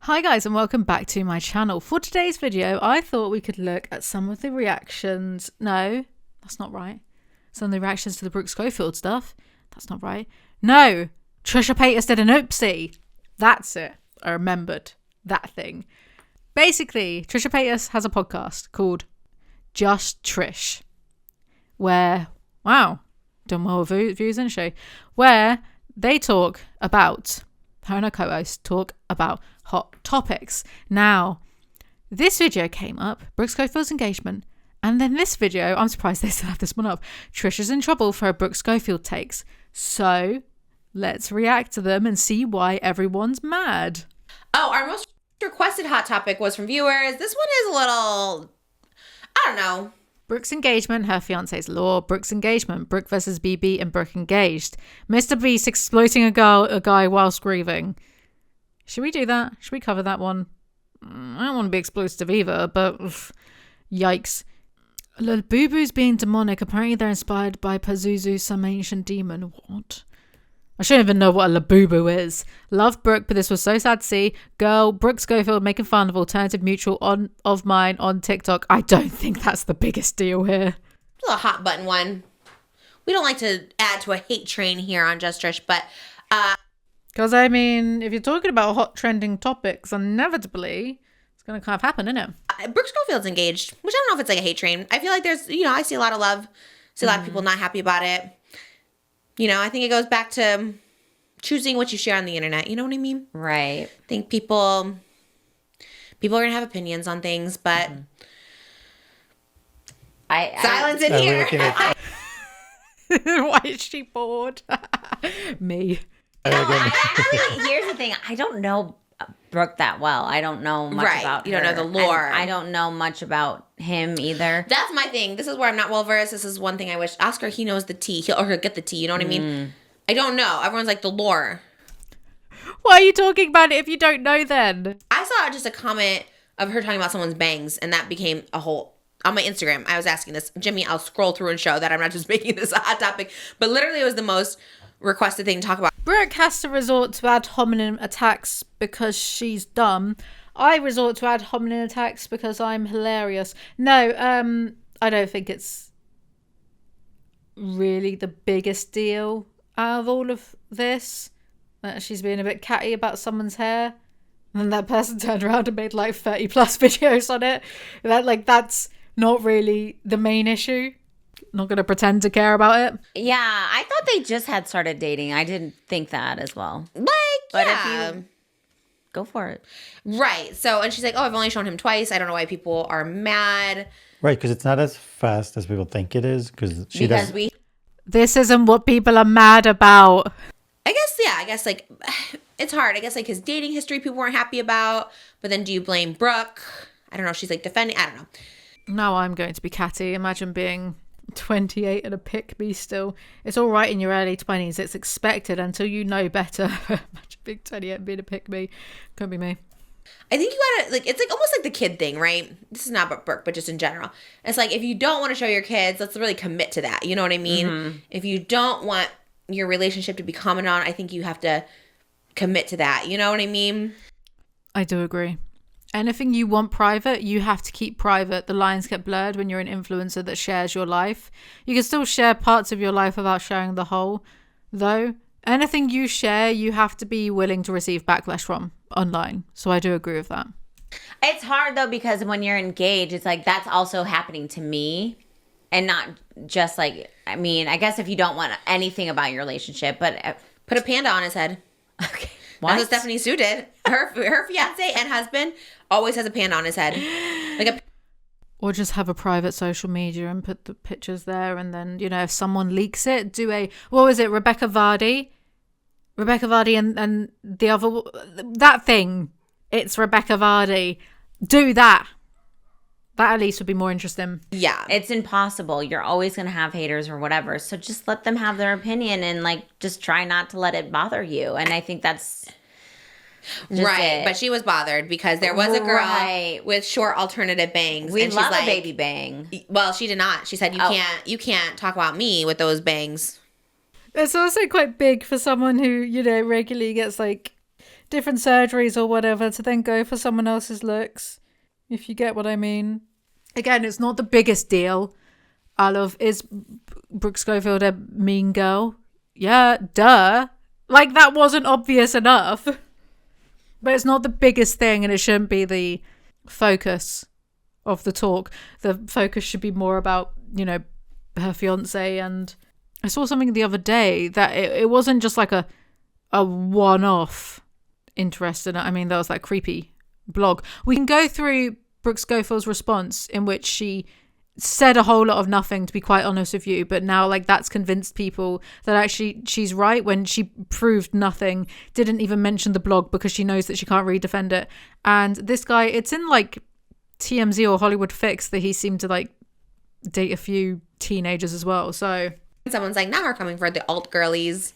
Hi guys and welcome back to my channel. For today's video, I thought we could look at some of the reactions. No, that's not right. Some of the reactions to the Brook Schofield stuff. That's not right. No, Trisha Paytas did an oopsie. That's it. I remembered that thing. Basically, Trisha Paytas has a podcast called Just Trish, where, wow, done well with views in the show, where they talk about, her and her co-host talk about hot topics. Now, this video came up, Brook Schofield's engagement, and then this video, I'm surprised they still have this one up, Trisha's in trouble for her Brook Schofield takes. So, let's react to them and see why everyone's mad. Oh, our most requested hot topic was from viewers. This one is a little, I don't know. Brook's engagement, her fiance's law. Brook's engagement, Brook versus BB and Brook engaged. Mr. Beast exploiting a guy whilst grieving. Should we do that? Should we cover that one? I don't want to be explosive either, but yikes. Boo-Boo's being demonic. Apparently they're inspired by Pazuzu, some ancient demon. What? I shouldn't even know what a Labubu is. Love Brook, but this was so sad to see. Girl, Brook Schofield making fun of alternative mutual of mine on TikTok. I don't think that's the biggest deal here. A little hot button one. We don't like to add to a hate train here on Just Trish, but because, I mean, if you're talking about hot trending topics, inevitably, it's going to kind of happen, isn't it? Brook Schofield's engaged, which I don't know if it's like a hate train. I feel like there's, I see a lot of love, see a lot of people not happy about it. I think it goes back to choosing what you share on the internet. You know what I mean? Right. I think people are going to have opinions on things, but silence in here. Why is she bored? Me. Here's the thing. I don't know Brook that well. I don't know much about You don't know the lore. I don't know much about him either. That's my thing. This is where I'm not well versed. This is one thing I wish Oscar, he knows the tea. He'll get the tea. You know what I mean? I don't know. Everyone's like the lore. Why are you talking about it if you don't know then? I saw just a comment of her talking about someone's bangs, and that became a whole... On my Instagram, I was asking this. Jimmy, I'll scroll through and show that I'm not just making this a hot topic. But literally it was the most requested thing to talk about. Brook has to resort to ad hominem attacks because she's dumb. I resort to ad hominem attacks because I'm hilarious. No, I don't think it's really the biggest deal out of all of this. She's being a bit catty about someone's hair. And that person turned around and made like 30 plus videos on it. That's not really the main issue. Not going to pretend to care about it. Yeah, I thought they just had started dating. I didn't think that as well. But if you go for it. Right. So, and she's like, oh, I've only shown him twice. I don't know why people are mad. Right, because it's not as fast as people think it is. Because This isn't what people are mad about. I guess like it's hard. I guess like his dating history people weren't happy about. But then do you blame Brook? I don't know. She's like defending. I don't know. Now I'm going to be catty. Imagine being 28 and a pick-me still. It's all right in your early 20s. It's expected until you know better. Imagine being 28 and being a pick-me. Couldn't be me. I think you gotta, like, it's like almost like the kid thing, right? This is not about Brook, but just in general. It's like, if you don't want to show your kids, let's really commit to that. You know what I mean? Mm-hmm. If you don't want your relationship to be commented on, I think you have to commit to that. You know what I mean? I do agree. Anything you want private, you have to keep private. The lines get blurred when you're an influencer that shares your life. You can still share parts of your life without sharing the whole, though. Anything you share, you have to be willing to receive backlash from online. So I do agree with that. It's hard, though, because when you're engaged, it's like that's also happening to me. And not just like, I mean, I guess if you don't want anything about your relationship, but... Put a panda on his head. Okay. That's what Stephanie Sue did. Her fiance and husband always has a panda on his head. Or just have a private social media and put the pictures there. And then, if someone leaks it, what was it? Rebecca Vardy and the other, that thing. It's Rebecca Vardy. Do that. That at least would be more interesting. Yeah. It's impossible. You're always going to have haters or whatever. So just let them have their opinion and just try not to let it bother you. And I think that's right. But she was bothered because there was a girl with short alternative bangs. We and love she's like, a baby bang. Well, she did not. She said, you can't talk about me with those bangs. It's also quite big for someone who, regularly gets different surgeries or whatever to then go for someone else's looks, if you get what I mean. Again, it's not the biggest deal. Is Brooke Schofield a mean girl? Yeah, duh. Like, that wasn't obvious enough. But it's not the biggest thing, and it shouldn't be the focus of the talk. The focus should be more about, you know, her fiance. And I saw something the other day that it wasn't just like a one-off interest in it. I mean, there was that creepy blog. We can go through Brooke Schofield's response, in which she said a whole lot of nothing, to be quite honest with you, but now like that's convinced people that actually she's right, when she proved nothing, didn't even mention the blog because she knows that she can't really defend it. And this guy, it's in like TMZ or Hollywood Fix that he seemed to like date a few teenagers as well. So someone's like, now we're coming for the alt girlies.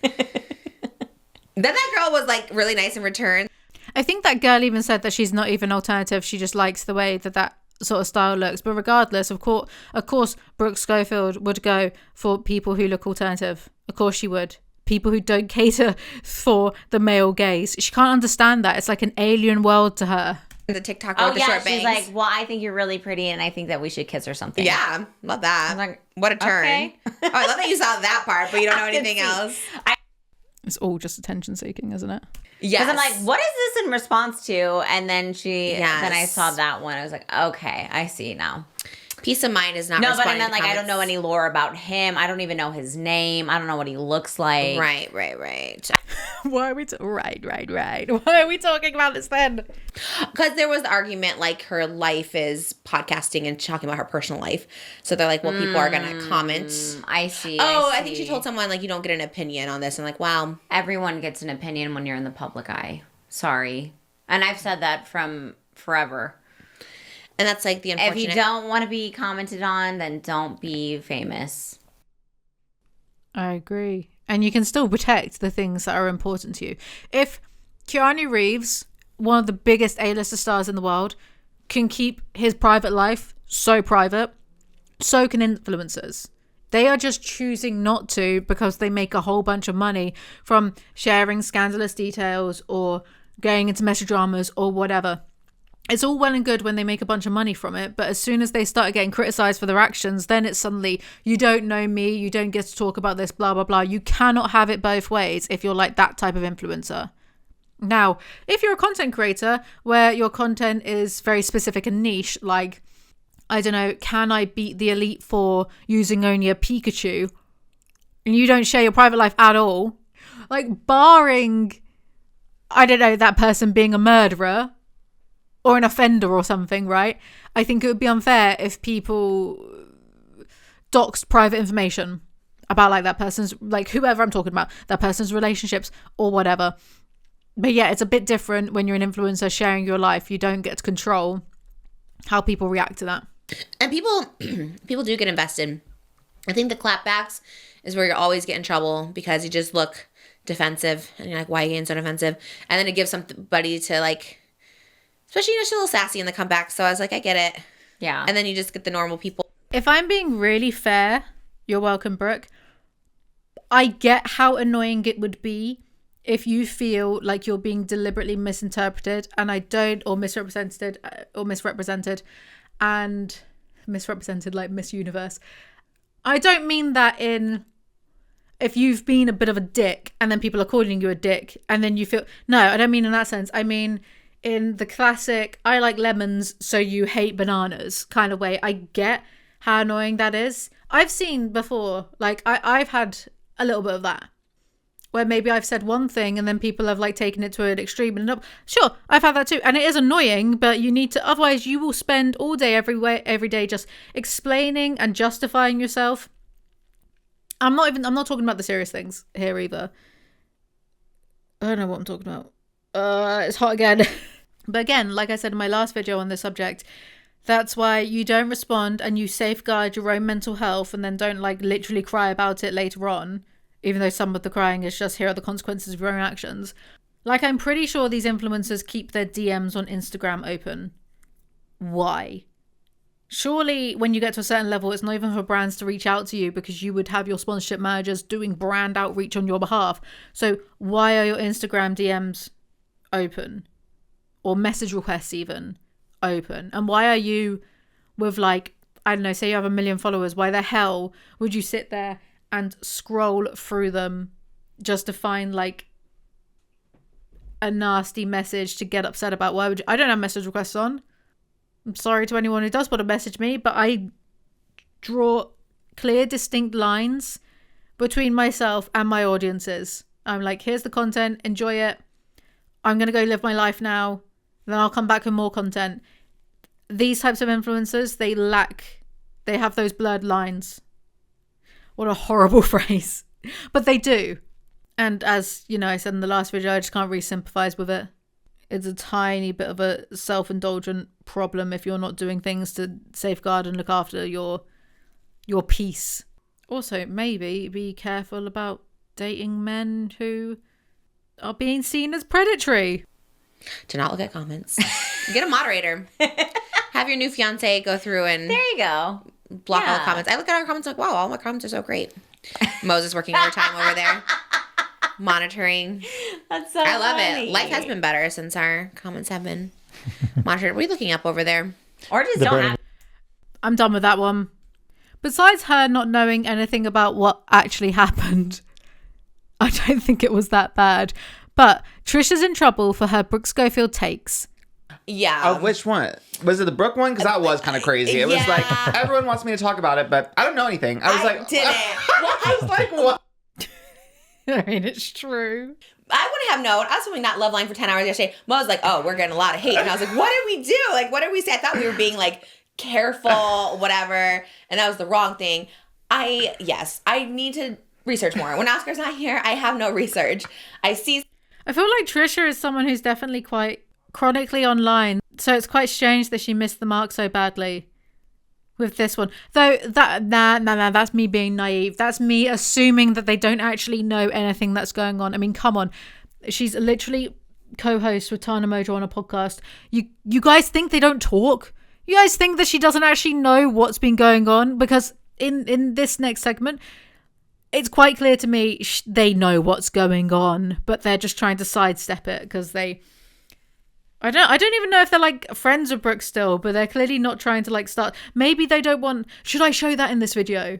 Then that girl was like really nice in return. I think that girl even said that she's not even alternative, she just likes the way that sort of style looks. But regardless, of course Brooke Schofield would go for people who look alternative. Of course she would. People who don't cater for the male gaze. She can't understand that. It's like an alien world to her. The TikTok girl with the short bangs. She's like, well, I think you're really pretty and I think that we should kiss or something. Yeah, love that. I'm like, what a turn. Okay. Oh, I love that you saw that part, but you don't know anything else. It's all just attention seeking, isn't it? Yes. Because I'm like, what is this in response to? And then then I saw that one. I was like, okay, I see now. Peace of mind is not No, but I responding meant to like, I don't comments. know any lore about him. I don't even know his name. I don't know what he looks like. Right. Why are we right. Why are we talking about this then? Because there was the argument like her life is podcasting and talking about her personal life. So they're like, well, people are going to comment. I see. I think she told someone like, you don't get an opinion on this. I'm like, wow. Everyone gets an opinion when you're in the public eye. Sorry. And I've said that from forever. And that's like the unfortunate. If you don't want to be commented on, then don't be famous. I agree. And you can still protect the things that are important to you. If Keanu Reeves, one of the biggest A-lister stars in the world, can keep his private life so private, so can influencers. They are just choosing not to because they make a whole bunch of money from sharing scandalous details or going into messy dramas or whatever. It's all well and good when they make a bunch of money from it, but as soon as they start getting criticized for their actions, then it's suddenly, you don't know me, you don't get to talk about this, blah, blah, blah. You cannot have it both ways if you're like that type of influencer. Now, if you're a content creator where your content is very specific and niche, like, I don't know, can I beat the Elite Four using only a Pikachu? And you don't share your private life at all. Like, barring, I don't know, that person being a murderer or an offender or something, right? I think it would be unfair if people doxed private information about like that person's, like whoever I'm talking about, that person's relationships or whatever. But yeah, it's a bit different when you're an influencer sharing your life. You don't get to control how people react to that. And people do get invested. I think the clapbacks is where you always get in trouble because you just look defensive and you're like, why are you getting so defensive? And then it gives somebody to like, especially, you know, she's a little sassy in the comeback. So I was like, I get it. Yeah. And then you just get the normal people. If I'm being really fair, you're welcome, Brooke. I get how annoying it would be if you feel like you're being deliberately misinterpreted and I don't, or misrepresented and misrepresented like Miss Universe. I don't mean that in if you've been a bit of a dick and then people are calling you a dick and then you feel, no, I don't mean in that sense. I mean in the classic, I like lemons, so you hate bananas kind of way. I get how annoying that is. I've seen before, like I've had a little bit of that where maybe I've said one thing and then people have like taken it to an extreme and up. Sure, I've had that too. And it is annoying, but you need to, otherwise you will spend all day, every day just explaining and justifying yourself. I'm not talking about the serious things here either. I don't know what I'm talking about. It's hot again. But again, like I said in my last video on this subject, that's why you don't respond and you safeguard your own mental health and then don't like literally cry about it later on, even though some of the crying is just here are the consequences of your own actions. Like, I'm pretty sure these influencers keep their DMs on Instagram open. Why? Surely when you get to a certain level, it's not even for brands to reach out to you because you would have your sponsorship managers doing brand outreach on your behalf. So why are your Instagram DMs open, or message requests even open? And why are you with like, I don't know, say you have 1 million followers, why the hell would you sit there and scroll through them just to find like a nasty message to get upset about? Why would you? I don't have message requests on. I'm sorry to anyone who does want to message me, but I draw clear, distinct lines between myself and my audiences. I'm like, here's the content, enjoy it. I'm going to go live my life now. Then I'll come back with more content. These types of influencers, they have those blurred lines. What a horrible phrase. But they do. And as, you know, I said in the last video, I just can't really sympathize with it. It's a tiny bit of a self-indulgent problem if you're not doing things to safeguard and look after your peace. Also, maybe be careful about dating men who are being seen as predatory. Do not look at comments. Get a moderator. Have your new fiance go through and There you go. block all the comments. I look at our comments like, wow, all my comments are so great. Moses working overtime over there. Monitoring. That's so I love funny. it. Life has been better since our comments have been monitored. What are you looking up over there? Or just don't ask. I'm done with that one. Besides her not knowing anything about what actually happened, I don't think it was that bad. But Trisha's in trouble for her Brooke Schofield takes. Yeah. Oh, which one? Was it the Brook one? Because that was kind of crazy. It was Yeah. like, everyone wants me to talk about it, but I don't know anything. I was like, didn't. I was like, what? I mean, it's true. I wouldn't have known. I was filming that love line for 10 hours yesterday. Mo was like, oh, we're getting a lot of hate. And I was like, what did we do? Like, what did we say? I thought we were being like careful, whatever. And that was the wrong thing. I need to research more. When Oscar's not here, I have no research. I feel like Trisha is someone who's definitely quite chronically online. So it's quite strange that she missed the mark so badly with this one. Though that's me being naive. That's me assuming that they don't actually know anything that's going on. I mean, come on. She's literally co-host with Tana Mojo on a podcast. You guys think they don't talk? You guys think that she doesn't actually know what's been going on? Because in this next segment, it's quite clear to me they know what's going on, but they're just trying to sidestep it because I don't even know if they're like friends with Brooke still, but they're clearly not trying to like start. Maybe they don't want. Should I show that in this video?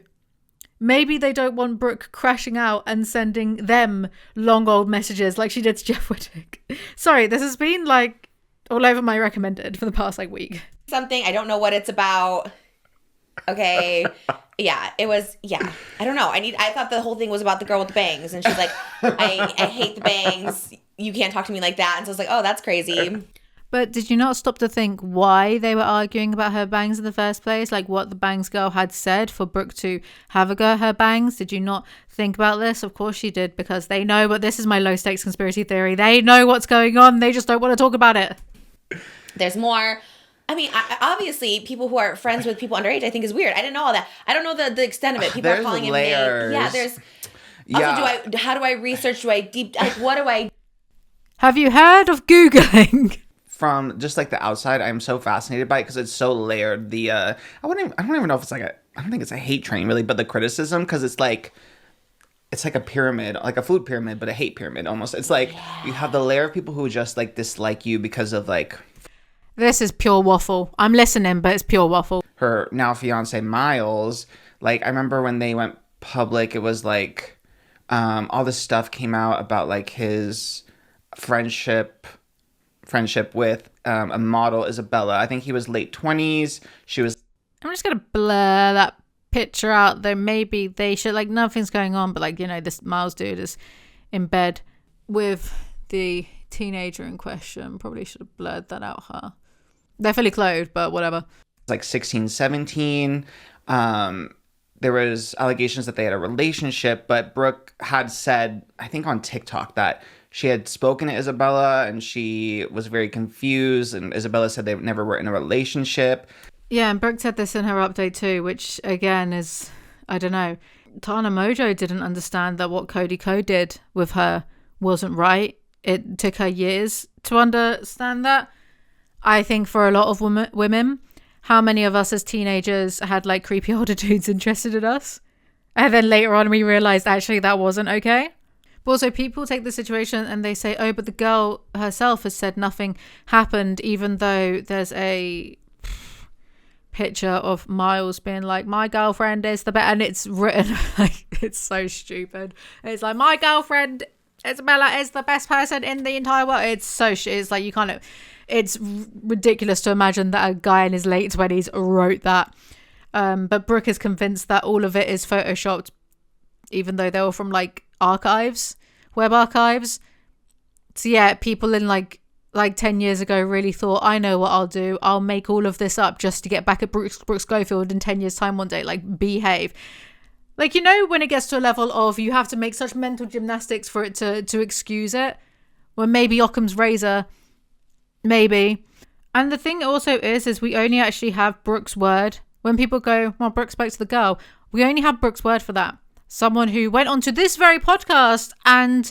Maybe they don't want Brooke crashing out and sending them long old messages like she did to Jeff Whittick. Sorry, this has been like all over my recommended for the past like week. something. I don't know what it's about. Okay. Yeah, it was, yeah. I don't know. I thought the whole thing was about the girl with the bangs. And she's like, I hate the bangs. You can't talk to me like that. And so I was like, oh, that's crazy. But did you not stop to think why they were arguing about her bangs in the first place? Like what the bangs girl had said for Brook to have a go at her bangs? Did you not think about this? Of course she did, because they know, but this is my low stakes conspiracy theory. They know what's going on. They just don't want to talk about it. There's more. I mean, obviously, people who are friends with people underage, I think is weird. I didn't know all that. I don't know the extent of it. People are calling him layers. Yeah, there's. Yeah. Also, how do I research? What do I? Have you heard of Googling? From just like the outside, I'm so fascinated by it because it's so layered. I don't even know if it's like I don't think it's a hate train really, but the criticism, because it's like a pyramid, like a food pyramid, but a hate pyramid almost. It's like you have the layer of people who just like dislike you because of like. This is pure waffle. I'm listening, but it's pure waffle. Her now fiance Miles, like I remember when they went public, it was like all this stuff came out about like his friendship with a model, Isabella. I think he was late 20s. She was. I'm just gonna blur that picture out there. Maybe they should, like, nothing's going on, but like, you know, this Miles dude is in bed with the teenager in question. Probably should have blurred that out. They're fully clothed, but whatever. Like 16, 17. There was allegations that they had a relationship, but Brooke had said, I think on TikTok, that she had spoken to Isabella and she was very confused, and Isabella said they never were in a relationship. Yeah, and Brooke said this in her update too, which again is, I don't know. Tana Mojo didn't understand that what Cody Ko did with her wasn't right. It took her years to understand that. I think for a lot of women, how many of us as teenagers had like creepy older dudes interested in us? And then later on we realized actually that wasn't okay. But also, people take the situation and they say, oh, but the girl herself has said nothing happened, even though there's a picture of Miles being like, my girlfriend is the best. And it's written, like, it's so stupid. It's like, my girlfriend, Isabella, is the best person in the entire world. It's so it's like, you can't, it's ridiculous to imagine that a guy in his late 20s wrote that. But Brooke is convinced that all of it is photoshopped, even though they're all from like archives, web archives. So yeah, people in like 10 years ago really thought, I know what I'll do. I'll make all of this up just to get back at Brooke Schofield in 10 years time one day. Like, behave. Like, you know, when it gets to a level of you have to make such mental gymnastics for it to excuse it. Well, maybe Occam's razor. Maybe. And the thing also is we only actually have Brooke's word. When people go, well, Brooke spoke to the girl, we only have Brooke's word for that. Someone who went onto this very podcast and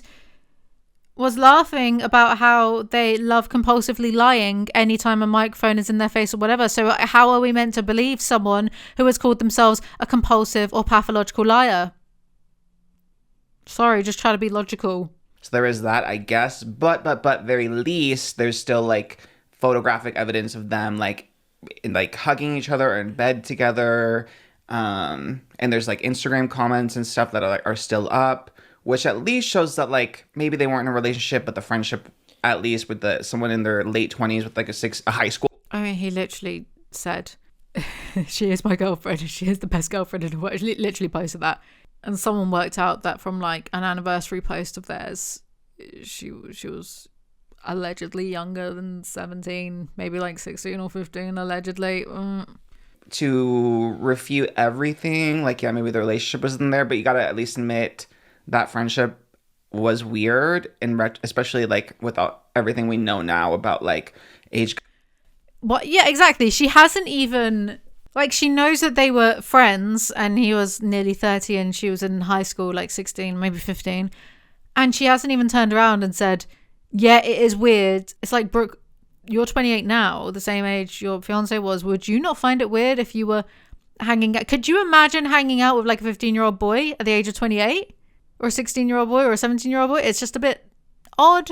was laughing about how they love compulsively lying anytime a microphone is in their face or whatever. So how are we meant to believe someone who has called themselves a compulsive or pathological liar? Sorry, just try to be logical. So there is that, I guess. But very least, there's still like photographic evidence of them like hugging each other or in bed together. And there's like Instagram comments and stuff that are still up, which at least shows that like maybe they weren't in a relationship, but the friendship, at least with someone in their late 20s with like a high school. I mean, he literally said, she is my girlfriend. She is the best girlfriend in the world. He literally posted that. And someone worked out that from like an anniversary post of theirs, she was allegedly younger than 17, maybe like 16 or 15, allegedly. To refute everything, like, yeah, maybe the relationship wasn't there, but you gotta at least admit that friendship was weird, especially like without everything we know now about like age. What? Yeah, exactly. She hasn't even, like, she knows that they were friends and he was nearly 30 and she was in high school, like 16, maybe 15. And she hasn't even turned around and said, yeah, it is weird. It's like, Brooke, you're 28 now, the same age your fiance was. Would you not find it weird if you were hanging out? Could you imagine hanging out with like a 15-year-old boy at the age of 28? Or a 16-year-old boy or a 17-year-old boy? It's just a bit odd.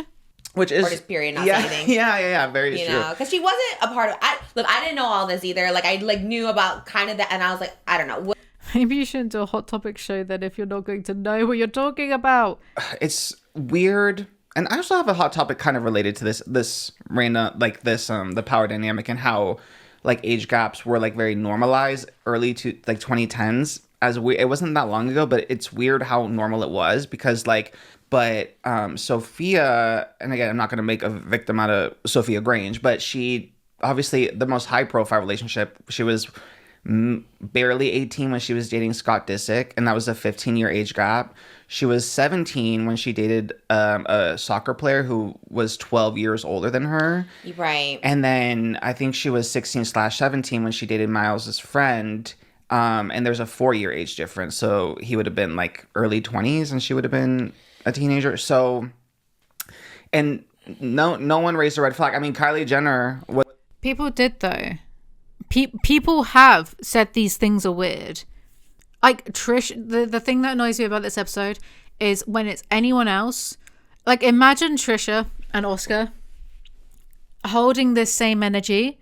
Which is... Or just period, not yeah, anything. Yeah, very you true. know, because she wasn't a part of... I didn't know all this either. Like, I like knew about kind of that, and I was like, I don't know. Maybe you shouldn't do a hot topic show then if you're not going to know what you're talking about. It's weird. And I also have a hot topic kind of related to this random, like this, the power dynamic and how like age gaps were like very normalized early to like 2010s. It wasn't that long ago, but it's weird how normal it was because like, but Sophia, and again, I'm not going to make a victim out of Sophia Grange, but she obviously the most high profile relationship, she was barely 18 when she was dating Scott Disick, and that was a 15-year age gap. She was 17 when she dated a soccer player who was 12 years older than her. Right. And then I think she was 16/17 when she dated Miles's friend. And there's a 4-year age difference. So he would have been like early 20s and she would have been a teenager. So, and no one raised a red flag. I mean, Kylie Jenner was... People did though. People have said these things are weird. Like Trish, the thing that annoys me about this episode is when it's anyone else. Like, imagine Trisha and Oscar holding this same energy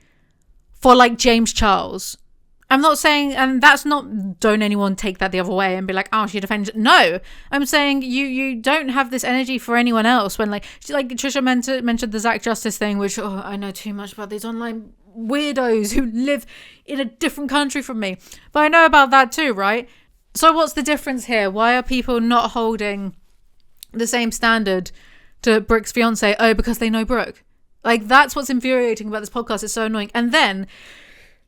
for like James Charles. I'm not saying, and that's not, don't anyone take that the other way and be like, oh, she defends. No, I'm saying you don't have this energy for anyone else. When like Trisha mentioned the Zach Justice thing, which I know too much about these online weirdos who live in a different country from me, but I know about that too, right? So what's the difference here? Why are people not holding the same standard to Brooke's fiance? Oh, because they know Brooke. Like, that's what's infuriating about this podcast. It's so annoying. And then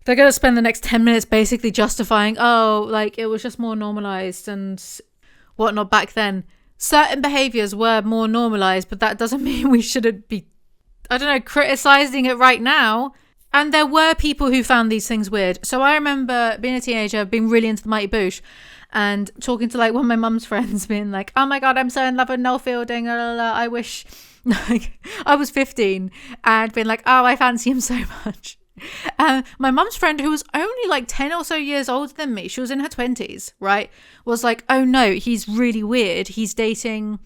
they're going to spend the next 10 minutes basically justifying, oh, like, it was just more normalized and whatnot back then. Certain behaviors were more normalized, but that doesn't mean we shouldn't be, I don't know, criticizing it right now. And there were people who found these things weird. So I remember being a teenager, being really into the Mighty Boosh, and talking to like one of my mum's friends, being like, oh my God, I'm so in love with Noel Fielding. I wish, like, I was 15 and being like, oh, I fancy him so much. My mum's friend, who was only like 10 or so years older than me, she was in her 20s, right, was like, oh no, he's really weird. He's dating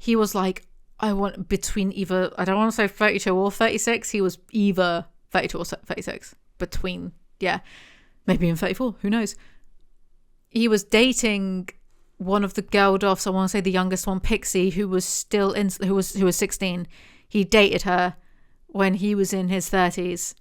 he was like, I want between either, I don't want to say 32 or 36. He was either 32 or 36. Between, yeah. Maybe even 34. Who knows? He was dating one of the girl doffs. I want to say the youngest one, Pixie, who was still in, who was 16. He dated her when he was in his 30s.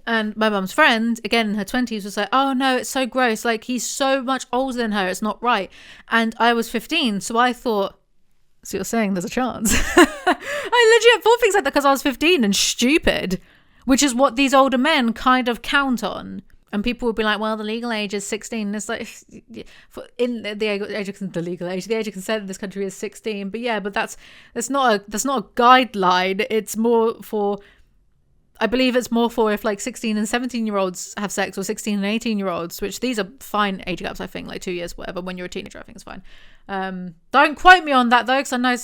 And my mum's friend, again in her 20s, was like, oh no, it's so gross. Like, he's so much older than her. It's not right. And I was 15. So I thought, so you're saying there's a chance? I legit thought things like that because I was 15 and stupid, which is what these older men kind of count on. And people would be like, well, the legal age is 16. And it's like, the age of consent in this country is 16. But yeah, but that's not a guideline. It's more for, I believe it's more for if like 16 and 17-year-olds have sex, or 16 and 18-year-olds, which these are fine age gaps, I think, like 2 years, whatever. When you're a teenager, I think it's fine. Don't quote me on that though, because I know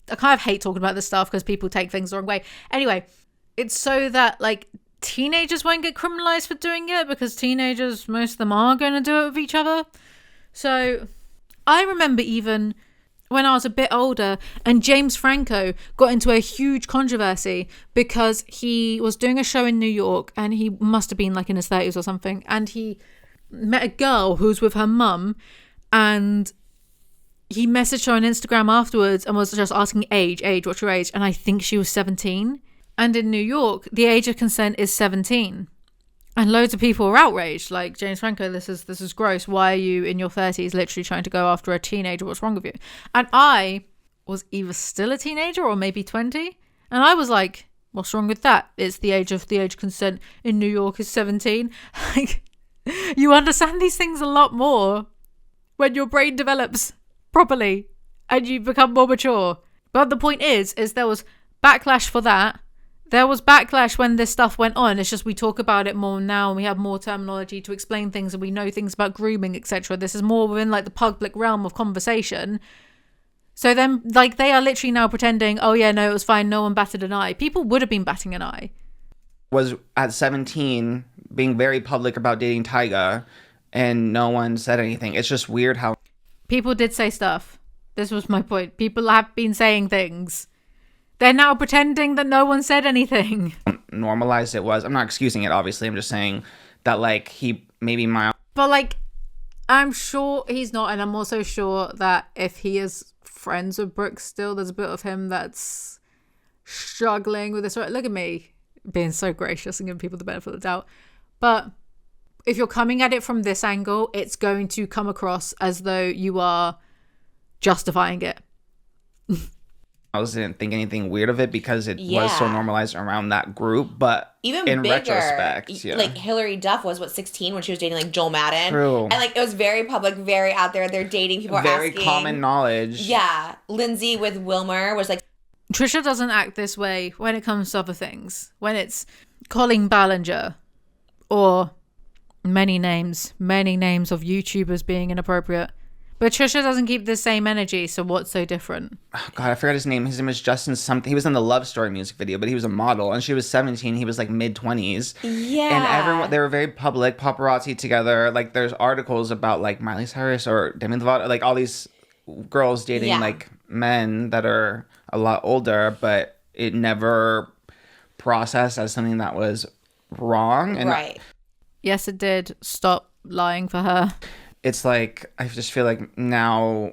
I kind of hate talking about this stuff because people take things the wrong way. Anyway, it's so that like teenagers won't get criminalized for doing it, because teenagers, most of them are going to do it with each other. So I remember even when I was a bit older and James Franco got into a huge controversy because he was doing a show in New York, and he must have been like in his 30s or something, and he met a girl who was with her mum, and he messaged her on Instagram afterwards and was just asking age, what's your age? And I think she was 17. And in New York, the age of consent is 17. And loads of people were outraged. Like, James Franco, this is gross. Why are you in your 30s literally trying to go after a teenager? What's wrong with you? And I was either still a teenager or maybe 20. And I was like, what's wrong with that? It's the age of consent in New York is 17. Like, you understand these things a lot more when your brain develops properly and you become more mature. But the point is there was backlash for that. There was backlash when this stuff went on. It's just we talk about it more now, and we have more terminology to explain things, and we know things about grooming, etc. This is more within like the public realm of conversation. So then, like, they are literally now pretending, oh yeah, no, it was fine, no one batted an eye. People would have been batting an eye. Was at 17 being very public about dating Tyga, and no one said anything. It's just weird how people did say stuff. This was my point. People have been saying things. They're now pretending that no one said anything. normalized it was. I'm not excusing it, obviously. I'm just saying that, like, he maybe mild. But, like, I'm sure he's not. And I'm also sure that if he is friends with Brook still, there's a bit of him that's struggling with this. Look at me being so gracious and giving people the benefit of the doubt. But if you're coming at it from this angle, it's going to come across as though you are justifying it. I didn't think anything weird of it because it was so normalized around that group, but even in bigger, retrospect, like Hillary Duff was 16 when she was dating like Joel Madden. True. And like it was very public, very out there. They're dating, people are very asking. common knowledge. Yeah, Lindsay with Wilmer was like. Trisha doesn't act this way when it comes to other things. When it's Colin Ballinger or many names of YouTubers being inappropriate. But Trisha doesn't keep the same energy, so what's so different? Oh, God, I forgot his name. His name is Justin something. He was in the Love Story music video, but he was a model, and she was 17. He was like mid-20s. Yeah. And everyone, they were very public, paparazzi together. Like, there's articles about like Miley Cyrus or Demi Lovato, like all these girls dating like men that are a lot older, but it never processed as something that was wrong. And right. Yes, it did. Stop lying for her. It's like, I just feel like now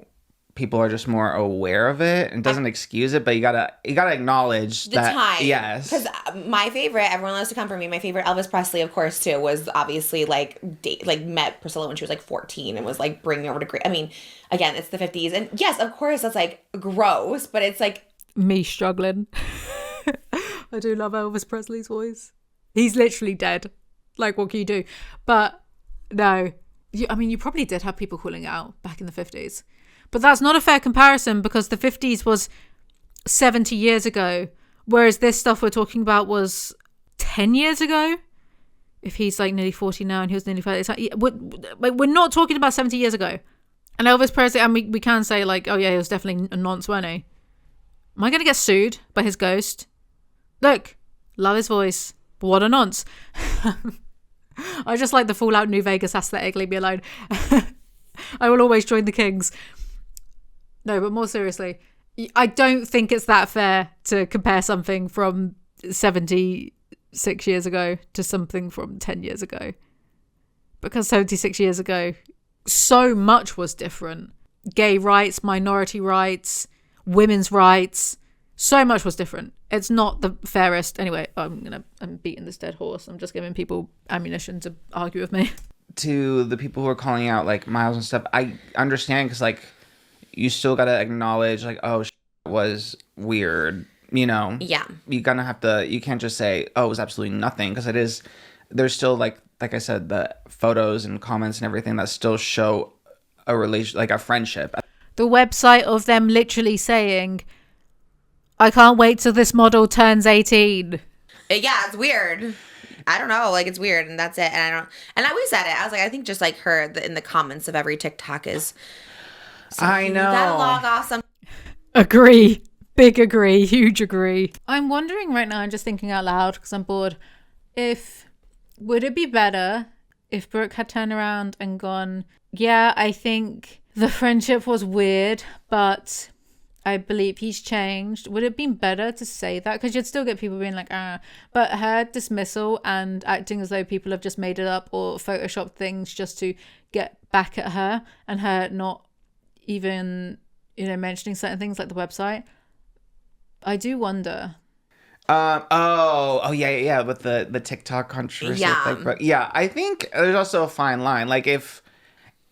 people are just more aware of it, and doesn't excuse it, but you gotta acknowledge the that time. Yes, because my favorite, everyone loves to come for me, my favorite Elvis Presley, of course, too, was obviously like met Priscilla when she was like 14 and was like bringing her over to great. I mean, again, it's the 50s, and yes, of course that's like gross, but it's like me struggling. I do love Elvis Presley's voice. He's literally dead. Like, what can you do? But no. I mean, you probably did have people calling it out back in the 50s. But that's not a fair comparison, because the 50s was 70 years ago, whereas this stuff we're talking about was 10 years ago. If he's like nearly 40 now and he was nearly 30, it's like, we're not talking about 70 years ago. And Elvis Presley, and we can say like, oh yeah, he was definitely a nonce, wasn't he? Am I going to get sued by his ghost? Look, love his voice, but what a nonce. I just like the Fallout New Vegas aesthetic. Leave me alone. I will always join the Kings. No, but more seriously, I don't think it's that fair to compare something from 76 years ago to something from 10 years ago. Because 76 years ago, so much was different. Gay rights, minority rights, women's rights, so much was different. It's not the fairest. Anyway, I'm beating this dead horse. I'm just giving people ammunition to argue with me. To the people who are calling out like Miles and stuff, I understand, because like you still gotta acknowledge like, oh, was weird, you know. Yeah, you gonna have to, you can't just say, oh, it was absolutely nothing, because it is, there's still like I said, the photos and comments and everything that still show a relation, like a friendship. The website of them literally saying, I can't wait till this model turns 18. yeah, it's weird. I don't know, like it's weird, and that's it. And I always said it. I was like, I think just like her in the comments of every TikTok is. I know. You gotta log off some. Agree. Big agree. Huge agree. I'm wondering right now, I'm just thinking out loud because I'm bored. Would it be better if Brook had turned around and gone, yeah, I think the friendship was weird, but I believe he's changed. Would it be better to say that? Because you'd still get people being like, ah. But her dismissal and acting as though people have just made it up or photoshopped things just to get back at her, and her not even, mentioning certain things like the website. I do wonder. Yeah, with the TikTok controversy. Yeah. I think there's also a fine line. Like, if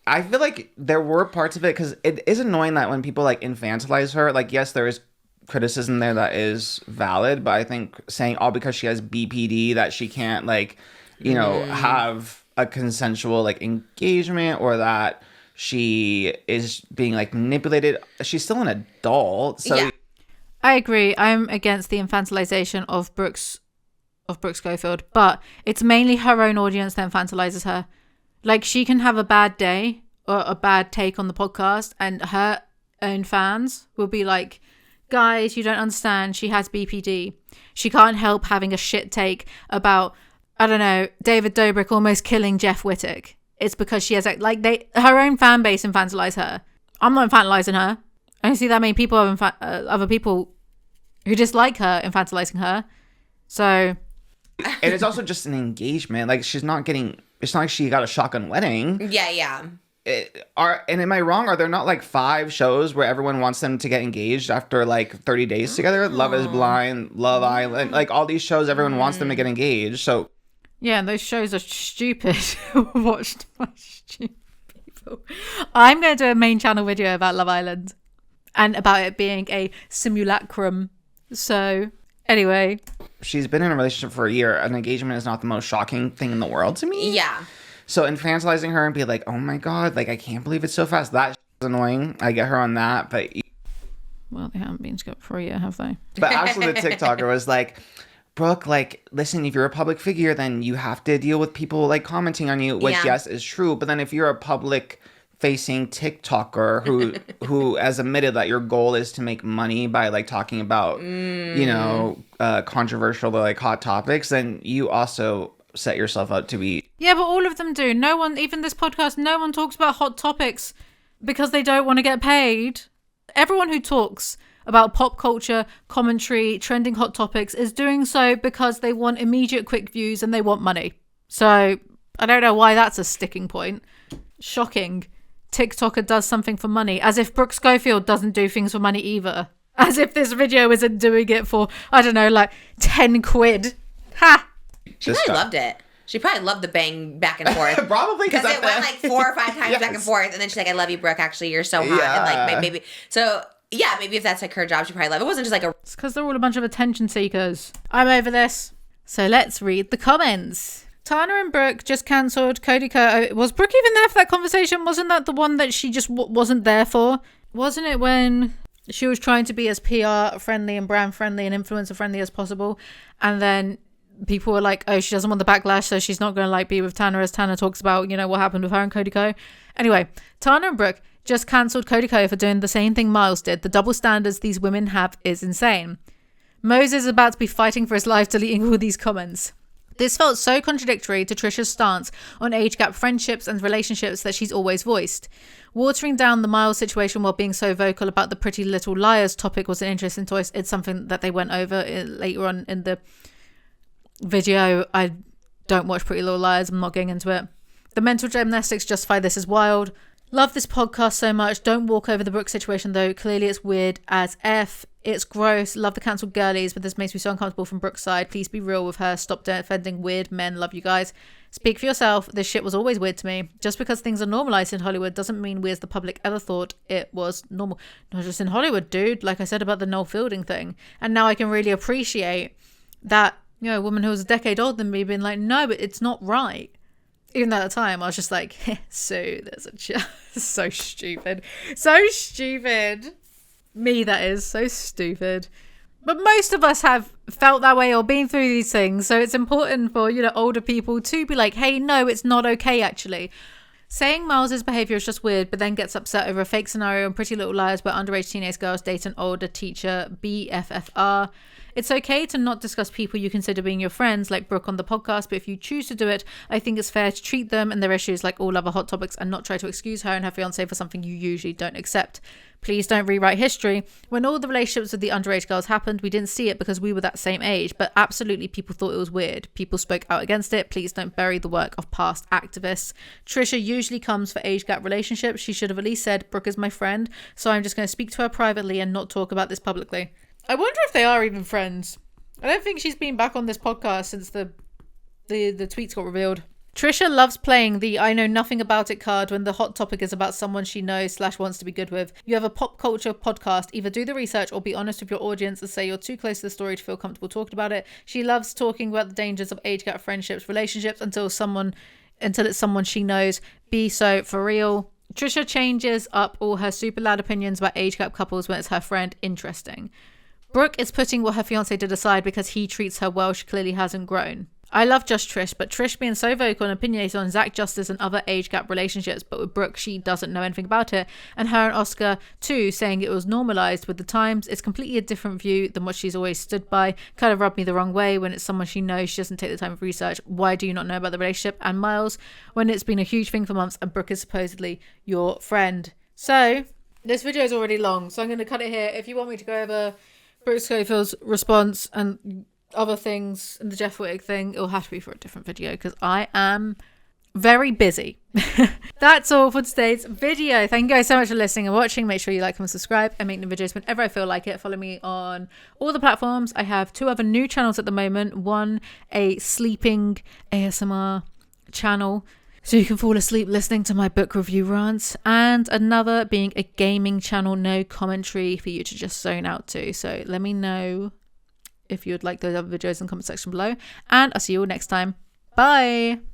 I feel like there were parts of it, because it is annoying that when people like infantilize her, like, yes, there is criticism there that is valid, but I think saying all because she has BPD that she can't like, have a consensual like engagement, or that she is being like manipulated. She's still an adult, so. Yeah. I agree. I'm against the infantilization of Brook Schofield, but it's mainly her own audience that infantilizes her. Like, she can have a bad day or a bad take on the podcast, and her own fans will be like, guys, you don't understand. She has BPD. She can't help having a shit take about, I don't know, David Dobrik almost killing Jeff Wittick. It's because she has, her own fan base infantilize her. I'm not infantilizing her. I don't see that many people other people who dislike her infantilizing her. So, and it's also just an engagement. Like, she's not getting. It's not like she got a shotgun wedding. Yeah. And am I wrong? Are there not like 5 shows where everyone wants them to get engaged after like 30 days together? Love is Blind, Love Island, like all these shows, everyone wants them to get engaged. So yeah, and those shows are stupid. Watched by stupid people. I'm going to do a main channel video about Love Island and about it being a simulacrum. So anyway, she's been in a relationship for a year. An engagement is not the most shocking thing in the world to me. Yeah. So infantilizing her and be like, oh my God, like I can't believe it's so fast. That's annoying. I get her on that, but. Well, they haven't been together for a year, have they? But actually the TikToker was like, Brook, like, listen, if you're a public figure, then you have to deal with people like commenting on you, which yes is true. But then if you're a public facing TikToker who has admitted that your goal is to make money by like talking about, controversial like hot topics, then you also set yourself up to be. Yeah, but all of them do. No one, even this podcast, no one talks about hot topics because they don't want to get paid. Everyone who talks about pop culture, commentary, trending hot topics is doing so because they want immediate quick views and they want money. So I don't know why that's a sticking point. Shocking. TikToker does something for money, as if Brook Schofield doesn't do things for money either. As if this video isn't doing it for, I don't know, like 10 quid. Ha! She probably loved it. She probably loved the bang back and forth. Probably because it went like 4 or 5 times yes. back and forth, and then she's like, "I love you, Brooke. Actually, you're so hot." Yeah. And like maybe so. Yeah, maybe if that's like her job, she probably love it. It wasn't just like a. It's because they're all a bunch of attention seekers. I'm over this. So let's read the comments. Tana and Brook just cancelled Cody Co. Was Brook even there for that conversation? Wasn't that the one that she just wasn't there for? Wasn't it when she was trying to be as PR friendly and brand friendly and influencer friendly as possible, and then people were like, oh, she doesn't want the backlash, so she's not going to like be with Tana, as Tana talks about, what happened with her and Cody Co. Anyway, Tana and Brook just cancelled Cody Co for doing the same thing Miles did. The double standards these women have is insane. Moses is about to be fighting for his life deleting all these comments. This felt so contradictory to Trisha's stance on age gap friendships and relationships that she's always voiced. Watering down the Miles situation while being so vocal about the Pretty Little Liars topic was an interesting choice. It's something that they went over later on in the video. I don't watch Pretty Little Liars. I'm not getting into it. The mental gymnastics justify this as wild. Love this podcast so much. Don't walk over the Brook situation though. Clearly it's weird as F. It's gross. Love the cancelled girlies, but this makes me so uncomfortable from Brook's side. Please be real with her. Stop defending weird men. Love you guys. Speak for yourself. This shit was always weird to me. Just because things are normalized in Hollywood doesn't mean we as the public ever thought it was normal. Not just in Hollywood, dude. Like I said about the Noel Fielding thing. And now I can really appreciate that, you know, a woman who was a decade older than me being like, no, but it's not right. Even though at the time I was just like, so there's a so stupid. So stupid. Me, that is. So stupid. But most of us have felt that way or been through these things. So it's important for, you know, older people to be like, hey, no, it's not okay, actually. Saying Miles's behavior is just weird, but then gets upset over a fake scenario in Pretty Little Liars where underage teenage girls date an older teacher, BFFR. It's okay to not discuss people you consider being your friends, like Brook on the podcast, but if you choose to do it, I think it's fair to treat them and their issues like all other hot topics and not try to excuse her and her fiance for something you usually don't accept. Please don't rewrite history. When all the relationships with the underage girls happened, we didn't see it because we were that same age, but absolutely people thought it was weird. People spoke out against it. Please don't bury the work of past activists. Trisha usually comes for age gap relationships. She should have at least said, Brook is my friend, so I'm just going to speak to her privately and not talk about this publicly. I wonder if they are even friends. I don't think she's been back on this podcast since the tweets got revealed. Trisha loves playing the I know nothing about it card when the hot topic is about someone she knows / wants to be good with. You have a pop culture podcast. Either do the research or be honest with your audience and say you're too close to the story to feel comfortable talking about it. She loves talking about the dangers of age gap friendships, relationships until it's someone she knows. Be so for real. Trisha changes up all her super loud opinions about age gap couples when it's her friend. Interesting. Brook is putting what her fiance did aside because he treats her well. She clearly hasn't grown. I love Just Trish, but Trish being so vocal and opinionated on Zach Justice and other age gap relationships, but with Brook, she doesn't know anything about it. And her and Oscar, too, saying it was normalized with the times. It's completely a different view than what she's always stood by. Kind of rubbed me the wrong way when it's someone she knows. She doesn't take the time of research. Why do you not know about the relationship? And Miles, when it's been a huge thing for months and Brook is supposedly your friend. So, this video is already long, so I'm going to cut it here. If you want me to go over Brooke Schofield's response and other things and the Jeff Wittig thing, it'll have to be for a different video because I am very busy. That's all for today's video. Thank you guys so much for listening and watching. Make sure you like, comment, subscribe. I make new videos whenever I feel like it. Follow me on all the platforms. I have 2 other new channels at the moment. One, a sleeping ASMR channel, so you can fall asleep listening to my book review rants, and another being a gaming channel, no commentary, for you to just zone out to. So let me know if you'd like those other videos in the comment section below, and I'll see you all next time. Bye.